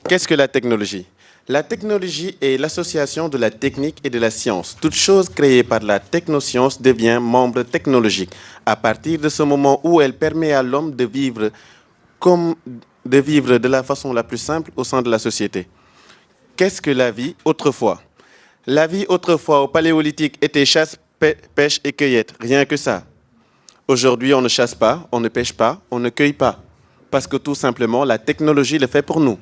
Qu'est-ce que la technologie? La technologie est l'association de la technique et de la science. Toute chose créée par la technoscience devient membre technologique. À partir de ce moment où elle permet à l'homme de vivre de la façon la plus simple au sein de la société. Qu'est-ce que la vie autrefois? La vie autrefois au paléolithique était chasse, pêche et cueillette, rien que ça. Aujourd'hui, on ne chasse pas, on ne pêche pas, on ne cueille pas. Parce que tout simplement, la technologie le fait pour nous.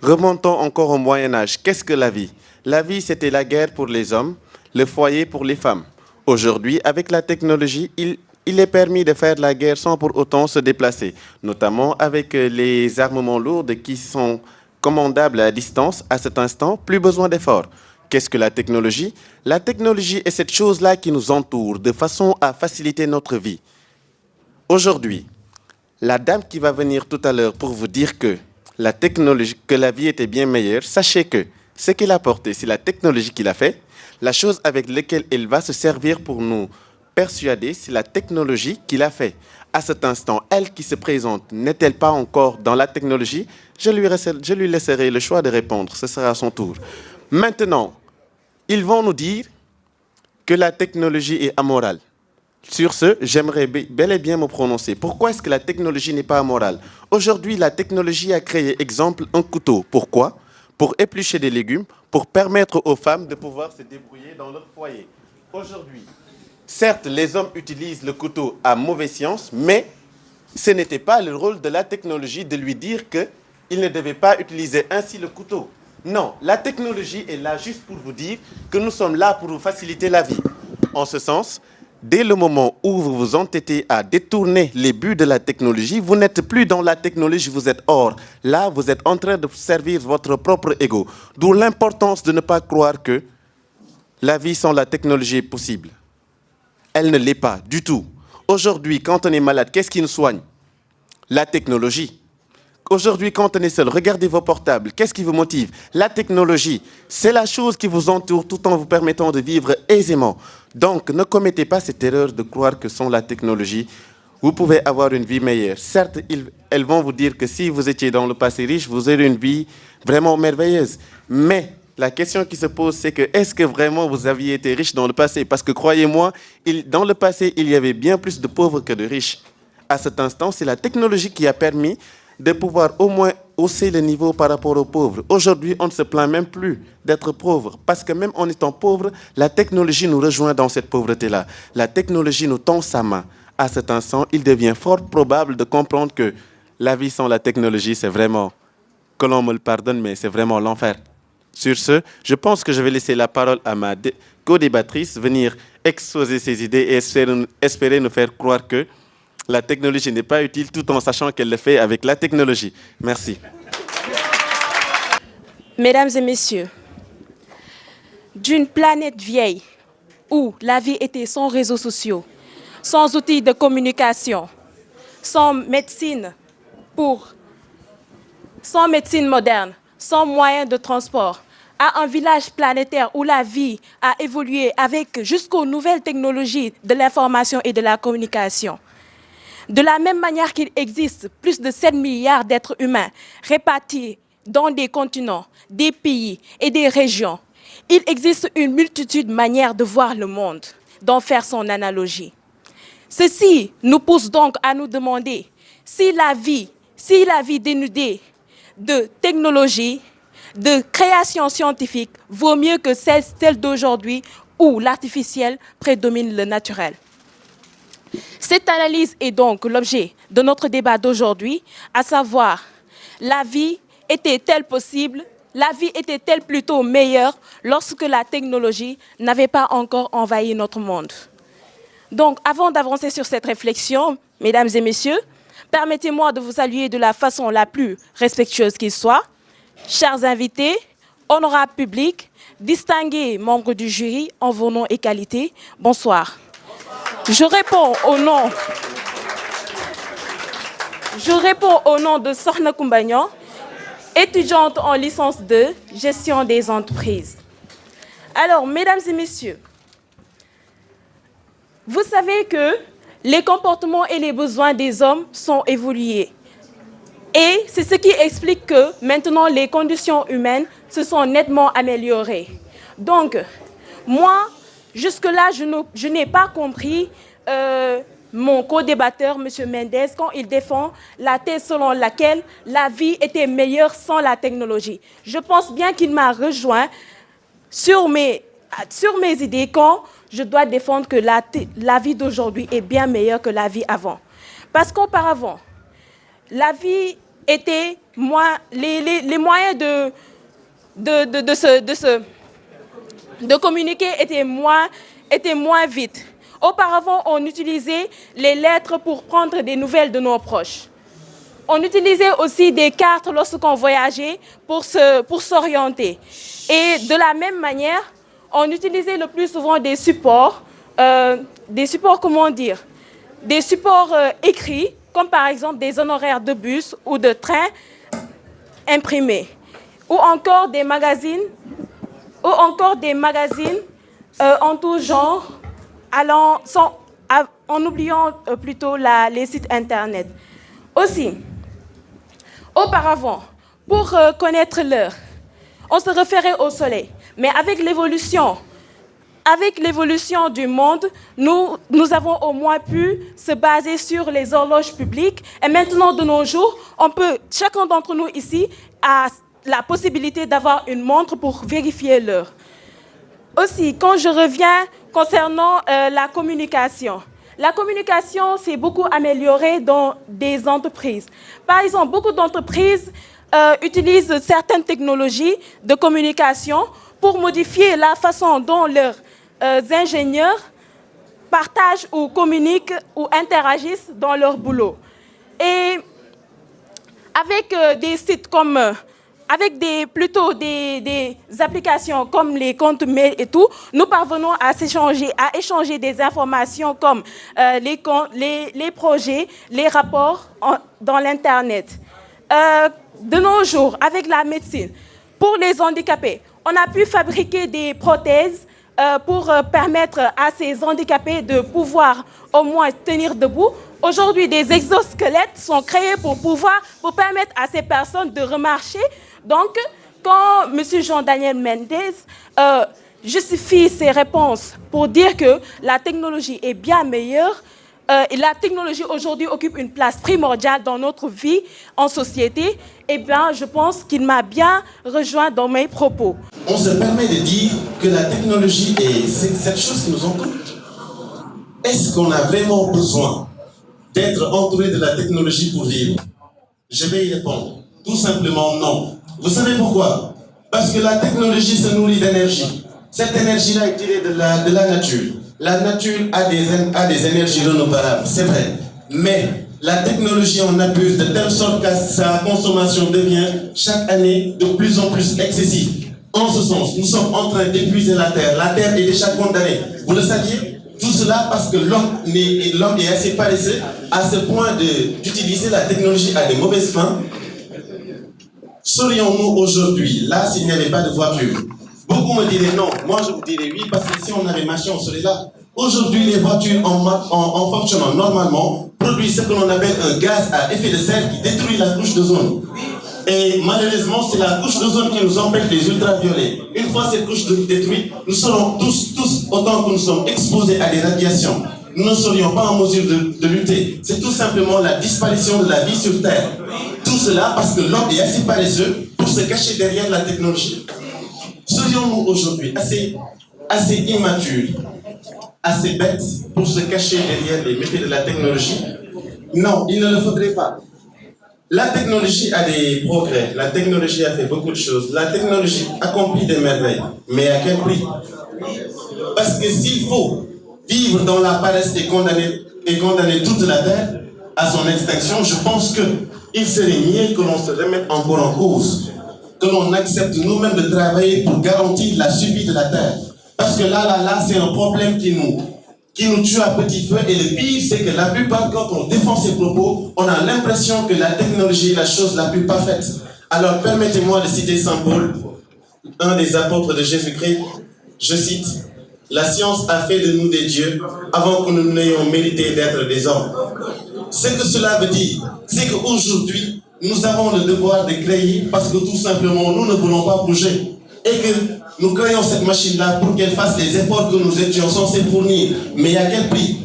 Remontons encore au Moyen-Âge. Qu'est-ce que la vie? La vie, c'était la guerre pour les hommes, le foyer pour les femmes. Aujourd'hui, avec la technologie, il est permis de faire la guerre sans pour autant se déplacer, notamment avec les armements lourds qui sont commandables à distance à cet instant, plus besoin d'efforts. Qu'est-ce que la technologie? La technologie est cette chose-là qui nous entoure de façon à faciliter notre vie. Aujourd'hui, la dame qui va venir tout à l'heure pour vous dire que la technologie, que la vie était bien meilleure, sachez que ce qu'elle a apporté, c'est la technologie qu'il a fait. La chose avec laquelle elle va se servir pour nous persuader, c'est la technologie qu'il a fait. À cet instant, elle qui se présente, n'est-elle pas encore dans la technologie? Je lui laisserai le choix de répondre, ce sera à son tour. Maintenant, ils vont nous dire que la technologie est amorale. Sur ce, j'aimerais bel et bien me prononcer. Pourquoi est-ce que la technologie n'est pas amorale? Aujourd'hui, la technologie a créé, exemple, un couteau. Pourquoi? Pour éplucher des légumes, pour permettre aux femmes de pouvoir se débrouiller dans leur foyer. Aujourd'hui, certes, les hommes utilisent le couteau à mauvaise science, mais ce n'était pas le rôle de la technologie de lui dire qu'il ne devait pas utiliser ainsi le couteau. Non, la technologie est là juste pour vous dire que nous sommes là pour vous faciliter la vie. En ce sens, dès le moment où vous vous entêtez à détourner les buts de la technologie, vous n'êtes plus dans la technologie, vous êtes hors. Là, vous êtes en train de servir votre propre ego. D'où l'importance de ne pas croire que la vie sans la technologie est possible. Elle ne l'est pas du tout. Aujourd'hui, quand on est malade, qu'est-ce qui nous soigne? La technologie. Aujourd'hui, quand on est seul, regardez vos portables. Qu'est-ce qui vous motive? La technologie. C'est la chose qui vous entoure tout en vous permettant de vivre aisément. Donc, ne commettez pas cette erreur de croire que sans la technologie, vous pouvez avoir une vie meilleure. Certes, elles vont vous dire que si vous étiez dans le passé riche, vous aurez une vie vraiment merveilleuse. Mais la question qui se pose, c'est que est-ce que vraiment vous aviez été riche dans le passé? Parce que croyez-moi, dans le passé, il y avait bien plus de pauvres que de riches. À cet instant, c'est la technologie qui a permis de pouvoir au moins hausser le niveau par rapport aux pauvres. Aujourd'hui, on ne se plaint même plus d'être pauvre, parce que même en étant pauvre, la technologie nous rejoint dans cette pauvreté-là. La technologie nous tend sa main. À cet instant, il devient fort probable de comprendre que la vie sans la technologie, c'est vraiment, que l'on me le pardonne, mais c'est vraiment l'enfer. Sur ce, je pense que je vais laisser la parole à ma co-débattrice, venir exposer ses idées et espérer nous faire croire que la technologie n'est pas utile tout en sachant qu'elle le fait avec la technologie. Merci. Mesdames et messieurs, d'une planète vieille où la vie était sans réseaux sociaux, sans outils de communication, sans médecine moderne, sans moyens de transport, à un village planétaire où la vie a évolué avec jusqu'aux nouvelles technologies de l'information et de la communication. De la même manière qu'il existe plus de 7 milliards d'êtres humains répartis dans des continents, des pays et des régions, il existe une multitude de manières de voir le monde, d'en faire son analogie. Ceci nous pousse donc à nous demander si la vie dénudée de technologie, de création scientifique, vaut mieux que celle d'aujourd'hui où l'artificiel prédomine le naturel. Cette analyse est donc l'objet de notre débat d'aujourd'hui, à savoir, la vie était-elle possible, la vie était-elle plutôt meilleure lorsque la technologie n'avait pas encore envahi notre monde? Donc, avant d'avancer sur cette réflexion, mesdames et messieurs, permettez-moi de vous saluer de la façon la plus respectueuse qu'il soit. Chers invités, honorables publics, distingués membres du jury en vos noms et qualités, bonsoir. Je réponds au nom de Sorna Kumbagnan, étudiante en licence 2, gestion des entreprises. Alors, mesdames et messieurs, vous savez que les comportements et les besoins des hommes sont évolués. Et c'est ce qui explique que maintenant les conditions humaines se sont nettement améliorées. Donc, moi, jusque-là, je n'ai pas compris mon co-débatteur, M. Mendes, quand il défend la thèse selon laquelle la vie était meilleure sans la technologie. Je pense bien qu'il m'a rejoint sur mes idées quand je dois défendre que la vie d'aujourd'hui est bien meilleure que la vie avant. Parce qu'auparavant, la vie était moins... Les moyens de communiquer étaient moins vite. Auparavant, on utilisait les lettres pour prendre des nouvelles de nos proches. On utilisait aussi des cartes lorsqu'on voyageait pour s'orienter. Et de la même manière, on utilisait le plus souvent des supports écrits, comme par exemple des honoraires de bus ou de train imprimés, ou encore des magazines en tout genre, en oubliant plutôt les sites internet. Aussi, auparavant, pour connaître l'heure, on se référait au soleil. Mais avec l'évolution du monde, nous avons au moins pu se baser sur les horloges publiques. Et maintenant, de nos jours, chacun d'entre nous ici a la possibilité d'avoir une montre pour vérifier l'heure. Aussi, quand je reviens concernant la communication s'est beaucoup améliorée dans des entreprises. Par exemple, beaucoup d'entreprises utilisent certaines technologies de communication pour modifier la façon dont leurs ingénieurs partagent ou communiquent ou interagissent dans leur boulot. Et avec des sites comme... avec des applications comme les comptes mail et tout, nous parvenons à échanger des informations comme les projets, les rapports dans l'Internet. De nos jours, avec la médecine, pour les handicapés, on a pu fabriquer des prothèses pour permettre à ces handicapés de pouvoir au moins tenir debout. Aujourd'hui, des exosquelettes sont créés pour permettre à ces personnes de remarcher. Donc, quand M. Jean-Daniel Mendes justifie ses réponses pour dire que la technologie est bien meilleure, et la technologie aujourd'hui occupe une place primordiale dans notre vie en société, eh bien, je pense qu'il m'a bien rejoint dans mes propos. On se permet de dire que la technologie est cette chose qui nous entoure. Est-ce qu'on a vraiment besoin d'être entouré de la technologie pour vivre? Je vais y répondre. Tout simplement non. Vous savez pourquoi? Parce que la technologie se nourrit d'énergie. Cette énergie-là est tirée de la nature. La nature a des énergies renouvelables, c'est vrai. Mais la technologie en abuse de telle sorte que sa consommation devient chaque année de plus en plus excessive. En ce sens, nous sommes en train d'épuiser la Terre. La Terre est déjà condamnée. Vous le saviez? Tout cela parce que l'homme est assez paresseux à ce point d'utiliser la technologie à des mauvaises fins. Serions-nous aujourd'hui là s'il n'y avait pas de voiture? Beaucoup me diraient non, moi je vous dirais oui, parce que si on avait marché, on serait là. Aujourd'hui, les voitures en fonctionnant normalement produisent ce que l'on appelle un gaz à effet de serre qui détruit la couche d'ozone. Et malheureusement, c'est la couche d'ozone qui nous empêche les ultraviolets. Une fois cette couche détruite, nous serons tous, autant que nous sommes exposés à des radiations. Nous ne serions pas en mesure de lutter. C'est tout simplement la disparition de la vie sur Terre. Tout cela parce que l'homme est assez paresseux pour se cacher derrière la technologie. Serions-nous aujourd'hui assez immatures, assez bêtes pour se cacher derrière les méfaits de la technologie? Non, il ne le faudrait pas. La technologie a des progrès, la technologie a fait beaucoup de choses, la technologie accomplit des merveilles, mais à quel prix? Parce que s'il faut vivre dans la paresse et condamner toute la Terre à son extinction, je pense qu'il serait mieux que l'on se remette encore en cause, que l'on accepte nous-mêmes de travailler pour garantir la survie de la Terre. Parce que là, c'est un problème qui nous tue à petit feu. Et le pire, c'est que la plupart, quand on défend ces propos, on a l'impression que la technologie est la chose la plus parfaite. Alors, permettez-moi de citer Saint Paul, un des apôtres de Jésus-Christ. Je cite, « La science a fait de nous des dieux avant que nous n'ayons mérité d'être des hommes. » Ce que cela veut dire, c'est qu'aujourd'hui, nous avons le devoir de créer parce que tout simplement, nous ne voulons pas bouger. Et que nous créons cette machine-là pour qu'elle fasse les efforts que nous étions censés fournir. Mais à quel prix?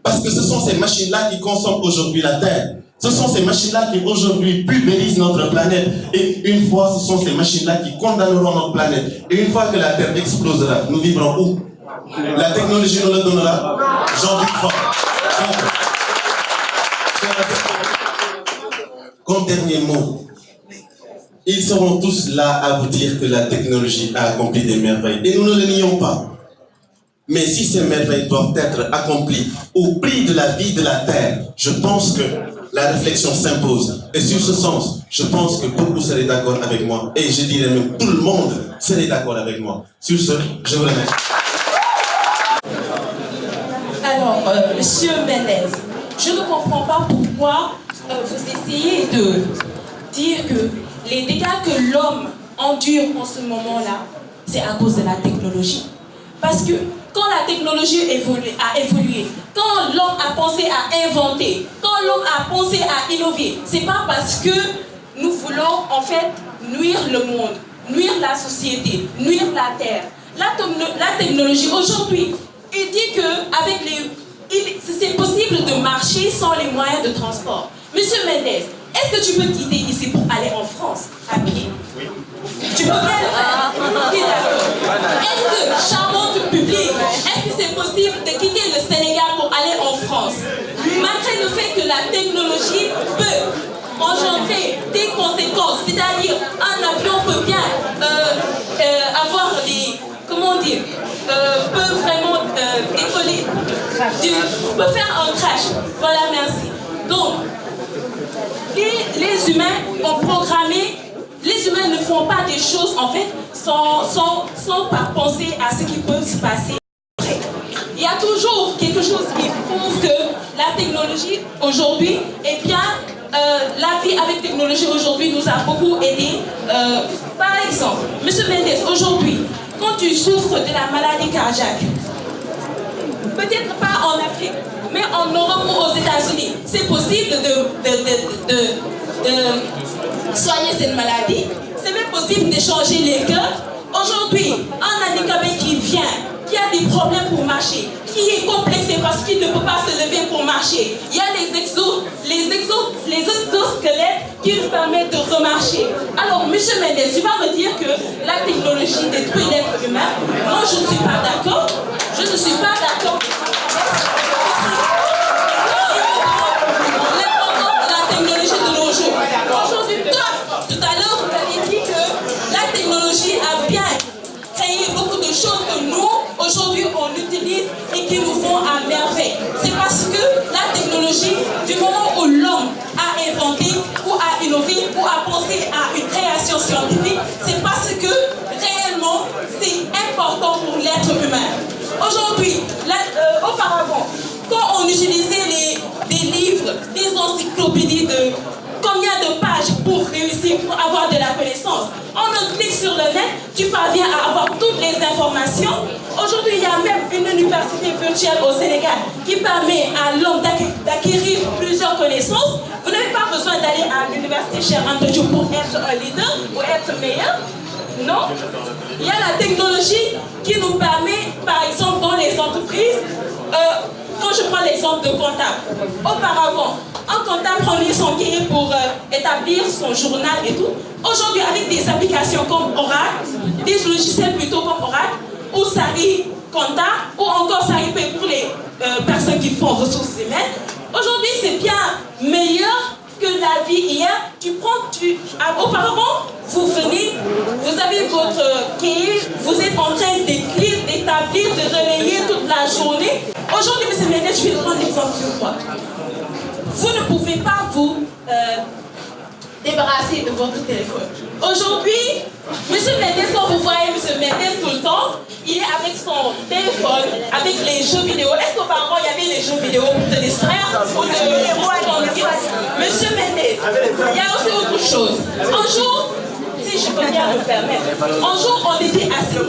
Parce que ce sont ces machines-là qui consomment aujourd'hui la Terre. Ce sont ces machines-là qui aujourd'hui pulvérisent notre planète. Et une fois, ce sont ces machines-là qui condamneront notre planète. Et une fois que la Terre explosera, nous vivrons où? La technologie nous le donnera. J'en doute fort. Comme dernier mot, ils seront tous là à vous dire que la technologie a accompli des merveilles. Et nous ne le nions pas. Mais si ces merveilles doivent être accomplies au prix de la vie de la Terre, je pense que la réflexion s'impose. Et sur ce sens, je pense que beaucoup seraient d'accord avec moi. Et je dirais même tout le monde serait d'accord avec moi. Sur ce, je vous remercie. Alors, Monsieur Mendes, je ne comprends pas pourquoi vous essayez de dire que les dégâts que l'homme endure en ce moment-là, c'est à cause de la technologie. Parce que quand la technologie a évolué, quand l'homme a pensé à inventer, quand l'homme a pensé à innover, c'est pas parce que nous voulons en fait nuire le monde, nuire la société, nuire la terre. La technologie aujourd'hui, il dit que avec c'est possible de marcher sans les moyens de transport. Monsieur Mendes, est-ce que tu peux quitter ici pour aller en France à pied? Oui. Tu peux bien le faire. Oui, d'accord. Est-ce que, charmante public, est-ce que c'est possible de quitter le Sénégal pour aller en France? Malgré le fait que la technologie peut engendrer des conséquences, c'est-à-dire un avion peut bien avoir des, comment dire, peut vraiment décoller, peut faire un crash. Voilà, merci. Donc, les humains ont programmé, les humains ne font pas des choses en fait sans pas penser à ce qui peut se passer. Il y a toujours quelque chose qui prouve que la technologie aujourd'hui, eh bien, la vie avec technologie aujourd'hui nous a beaucoup aidé. Par exemple, Monsieur Mendes, aujourd'hui, quand tu souffres de la maladie cardiaque, peut-être pas en Afrique, mais en Europe ou aux États-Unis, c'est possible de soigner cette maladie. C'est même possible d'échanger les cœurs. Aujourd'hui, un handicapé qui vient, qui a des problèmes pour marcher, qui est complexé parce qu'il ne peut pas se lever pour marcher, il y a les exosquelettes qui lui permettent de remarcher. Alors, Monsieur Mendes, tu vas me dire que la technologie détruit l'être humain? Non, je ne suis pas d'accord. Je ne suis pas d'accord. L'importance de la technologie de nos jours. Aujourd'hui, tout à l'heure, vous avez dit que la technologie a bien créé beaucoup de choses que nous, aujourd'hui, on utilise et qui nous font à merveille. C'est parce que la technologie, du moment où l'homme a inventé ou a innové ou a pensé à une création scientifique, c'est parce que réellement, c'est important pour l'être humain. Aujourd'hui, auparavant, quand on utilisait des livres, des encyclopédies de combien de pages pour réussir, pour avoir de la connaissance, en un clic sur le net, tu parviens à avoir toutes les informations. Aujourd'hui, il y a même une université virtuelle au Sénégal qui permet à l'homme d'acquérir plusieurs connaissances. Vous n'avez pas besoin d'aller à l'université Cheikh Anta Diop pour être un leader, pour être meilleur. Non. Il y a la technologie qui nous permet, par exemple, dans les entreprises, quand je prends l'exemple de comptable, auparavant, un comptable prenait son cahier pour établir son journal et tout. Aujourd'hui, avec des applications comme Oracle, des logiciels plutôt comme Oracle, ou Sari Compta, ou encore Sari Pay pour les personnes qui font ressources humaines, aujourd'hui, c'est bien meilleur que la vie hier. Auparavant, vous venez, vous avez votre cahier, vous êtes en train d'écrire, d'établir, de relayer toute la journée. Aujourd'hui, M. Mendes, je vais prendre l'exemple sur toi. Vous ne pouvez pas vous débarrasser de votre téléphone. Aujourd'hui, M. Mendes, quand vous voyez M. Mendes tout le temps, il est avec son téléphone, avec les jeux vidéo. Est-ce qu'auparavant, il y avait les jeux vidéo pour te distraire ou Monsieur Mendes, il y a aussi autre chose. Un jour, si je peux bien me permettre, un jour, on était assis.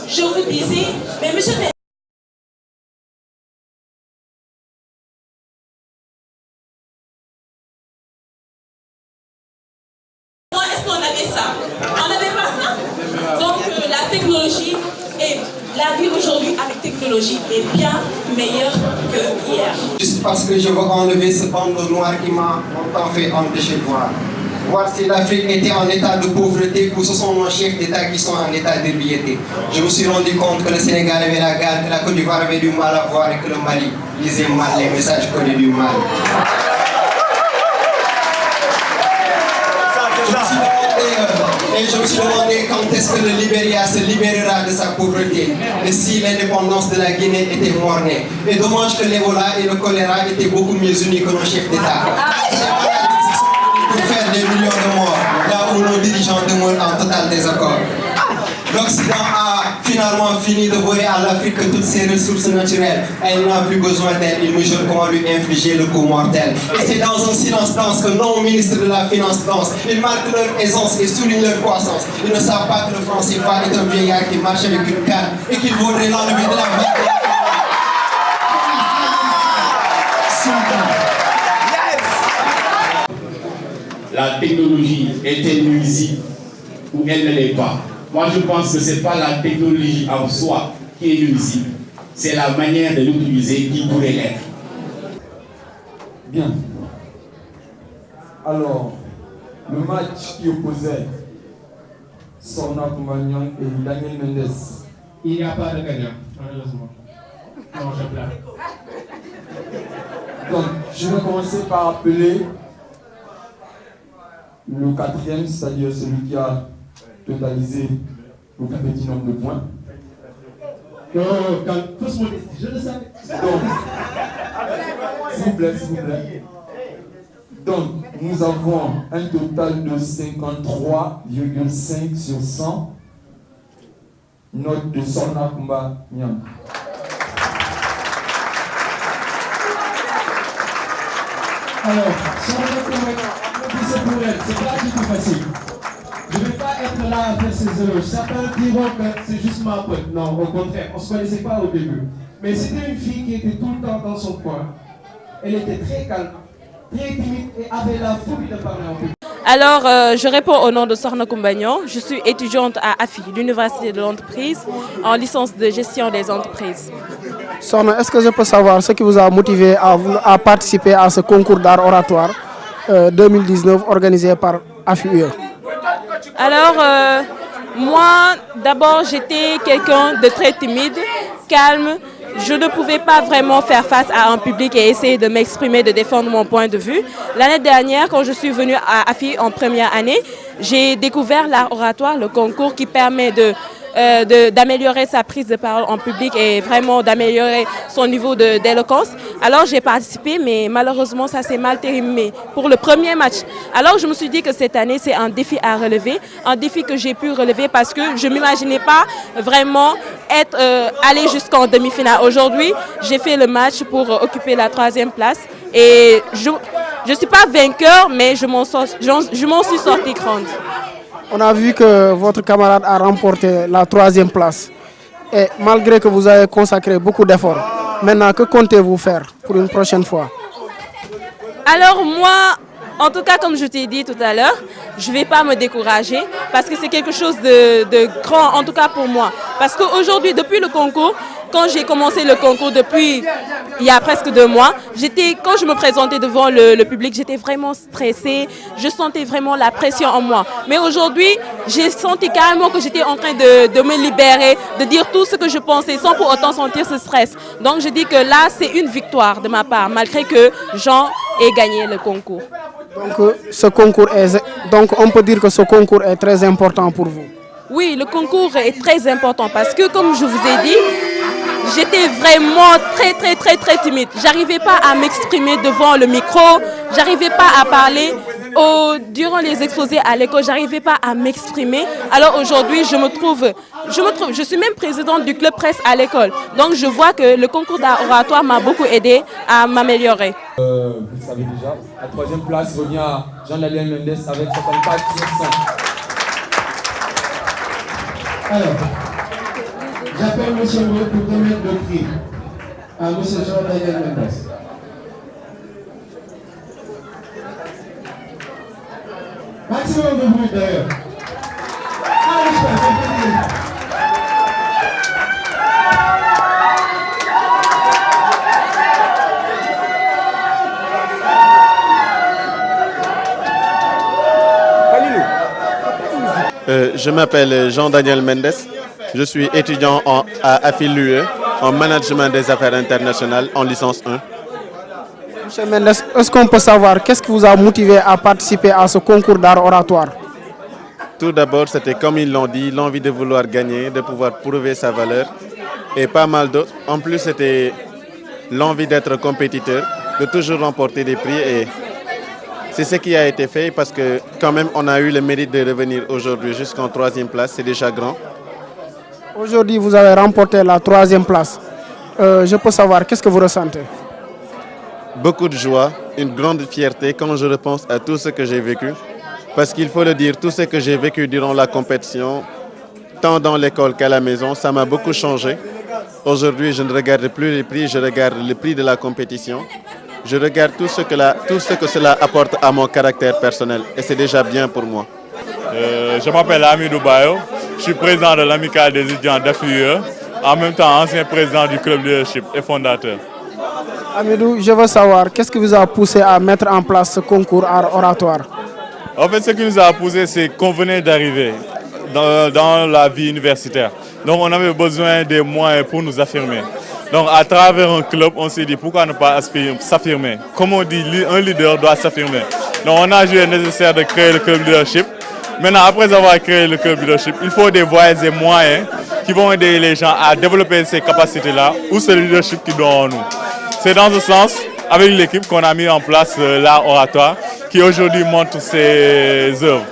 Je vous disais, mais M. Mendes, avait ça. On n'avait pas ça. Donc la technologie et la vie aujourd'hui avec technologie est bien meilleure que hier. Juste parce que je veux enlever ce bandeau noir qui m'a longtemps fait empêcher de voir. Voir si l'Afrique était en état de pauvreté ou ce sont nos chefs d'État qui sont en état d'ébriété. Je me suis rendu compte que le Sénégal avait la garde, que la Côte d'Ivoire avait du mal à voir et que le Mali lisait mal les messages codés du mal. Et je me suis demandé quand est-ce que le Libéria se libérera de sa pauvreté et si l'indépendance de la Guinée était mornée. Et dommage que l'Ebola et le choléra étaient beaucoup mieux unis que nos chefs d'État. Pour faire des millions de morts, là où nos dirigeants demeurent en total désaccord. L'Occident a finalement fini de voler à l'Afrique toutes ses ressources naturelles. Elle n'a plus besoin d'elle, il mesure comment lui infliger le coup mortel. Et c'est dans un silence dense que nos ministres de la Finance dansent. Ils marquent leur aisance et soulignent leur croissance. Ils ne savent pas que le franc CFA est un vieillard qui marche avec une canne et qu'il vaudrait l'enlever de la vie. La technologie est-elle nuisible ou elle ne l'est pas? Moi, je pense que ce n'est pas la technologie en soi qui est nuisible, c'est la manière de l'utiliser qui pourrait l'être. Bien. Alors, le match qui opposait Sorna Koumagnon et Daniel Mendes. Il n'y a pas de gagnant, malheureusement. Non, je plains. Donc, je vais commencer par appeler le quatrième, c'est-à-dire celui qui a totalisé le plus petit nombre de points. Fausse modestie, je le savais. Donc, s'il vous plaît. Donc, nous avons un total de 53,5 sur 100. Note de Sorna Koumagnon. Alors, si on veut c'est pour elle, c'est pas du tout facile. Je ne vais pas être là à faire ces erreurs. Certains diront que c'est juste ma pote. Non, au contraire, on ne se connaissait pas au début. Mais c'était une fille qui était tout le temps dans son coin. Elle était très calme, très timide et avait la phobie de parler en public. Alors, je réponds au nom de Sorna Koumagnon. Je suis étudiante à AFI, l'Université de l'entreprise, en licence de gestion des entreprises. Sorna, est-ce que je peux savoir ce qui vous a motivé à participer à ce concours d'art oratoire 2019 organisé par AFI-UE? Alors, moi, d'abord, j'étais quelqu'un de très timide, calme. Je ne pouvais pas vraiment faire face à un public et essayer de m'exprimer, de défendre mon point de vue. L'année dernière, quand je suis venue à AFI en première année, j'ai découvert l'art oratoire, le concours qui permet d'améliorer sa prise de parole en public et vraiment d'améliorer son niveau d'éloquence. Alors j'ai participé, mais malheureusement ça s'est mal terminé pour le premier match. Alors je me suis dit que cette année c'est un défi à relever, un défi que j'ai pu relever parce que je ne m'imaginais pas vraiment aller jusqu'en demi-finale. Aujourd'hui, j'ai fait le match pour occuper la 3e place et je ne suis pas vainqueur, mais je m'en suis sortie grande. On a vu que votre camarade a remporté la 3e place. Et malgré que vous avez consacré beaucoup d'efforts, maintenant, que comptez-vous faire pour une prochaine fois? Alors moi, en tout cas, comme je t'ai dit tout à l'heure, je ne vais pas me décourager parce que c'est quelque chose de grand, en tout cas pour moi. Parce qu'aujourd'hui, depuis le concours, quand j'ai commencé le concours depuis il y a presque 2 mois, quand je me présentais devant le public, j'étais vraiment stressée, je sentais vraiment la pression en moi. Mais aujourd'hui, j'ai senti carrément que j'étais en train de me libérer, de dire tout ce que je pensais sans pour autant sentir ce stress. Donc je dis que là, c'est une victoire de ma part, malgré que Jean ait gagné le concours. Donc on peut dire que ce concours est très important pour vous. Oui, le concours est très important parce que, comme je vous ai dit, j'étais vraiment très timide. J'arrivais pas à m'exprimer devant le micro, j'arrivais pas à parler. Durant les exposés à l'école, j'arrivais pas à m'exprimer. Alors aujourd'hui, je suis même présidente du club presse à l'école. Donc je vois que le concours d'oratoire m'a beaucoup aidé à m'améliorer. Vous le savez déjà, la 3e place revient à Jean-Daniel Mendes avec 64%. Alors, j'appelle M. Moïse pour remettre le prix à M. Jean-Daniel Mendes. Maximum de bruit d'ailleurs. Je m'appelle Jean-Daniel Mendes. Je suis étudiant à AFIL-UE en management des affaires internationales en licence 1. Monsieur Mendes, est-ce qu'on peut savoir qu'est-ce qui vous a motivé à participer à ce concours d'art oratoire? Tout d'abord, c'était comme ils l'ont dit, l'envie de vouloir gagner, de pouvoir prouver sa valeur et pas mal d'autres. En plus, c'était l'envie d'être compétiteur, de toujours remporter des prix et c'est ce qui a été fait parce que quand même on a eu le mérite de revenir aujourd'hui jusqu'en 3e place, c'est déjà grand. Aujourd'hui, vous avez remporté la 3e place. Je peux savoir, qu'est-ce que vous ressentez? Beaucoup de joie, une grande fierté quand je repense à tout ce que j'ai vécu. Parce qu'il faut le dire, tout ce que j'ai vécu durant la compétition, tant dans l'école qu'à la maison, ça m'a beaucoup changé. Aujourd'hui, je ne regarde plus les prix, je regarde le prix de la compétition. Je regarde tout ce que cela apporte à mon caractère personnel et c'est déjà bien pour moi. Je m'appelle Amidou Bayo, je suis président de l'amicale des étudiants d'AFIL-UE, en même temps ancien président du club leadership et fondateur. Amidou, je veux savoir, qu'est-ce qui vous a poussé à mettre en place ce concours art oratoire? En fait, ce qui nous a poussé, c'est qu'on venait d'arriver dans la vie universitaire. Donc on avait besoin des moyens pour nous affirmer. Donc à travers un club, on s'est dit pourquoi ne pas s'affirmer. Comme on dit, un leader doit s'affirmer. Donc on a jugé nécessaire de créer le club leadership. Maintenant, après avoir créé le club leadership, il faut des voies et moyens qui vont aider les gens à développer ces capacités-là ou ce leadership qui doit en nous. C'est dans ce sens, avec l'équipe, qu'on a mis en place l'art oratoire qui aujourd'hui montre ses œuvres.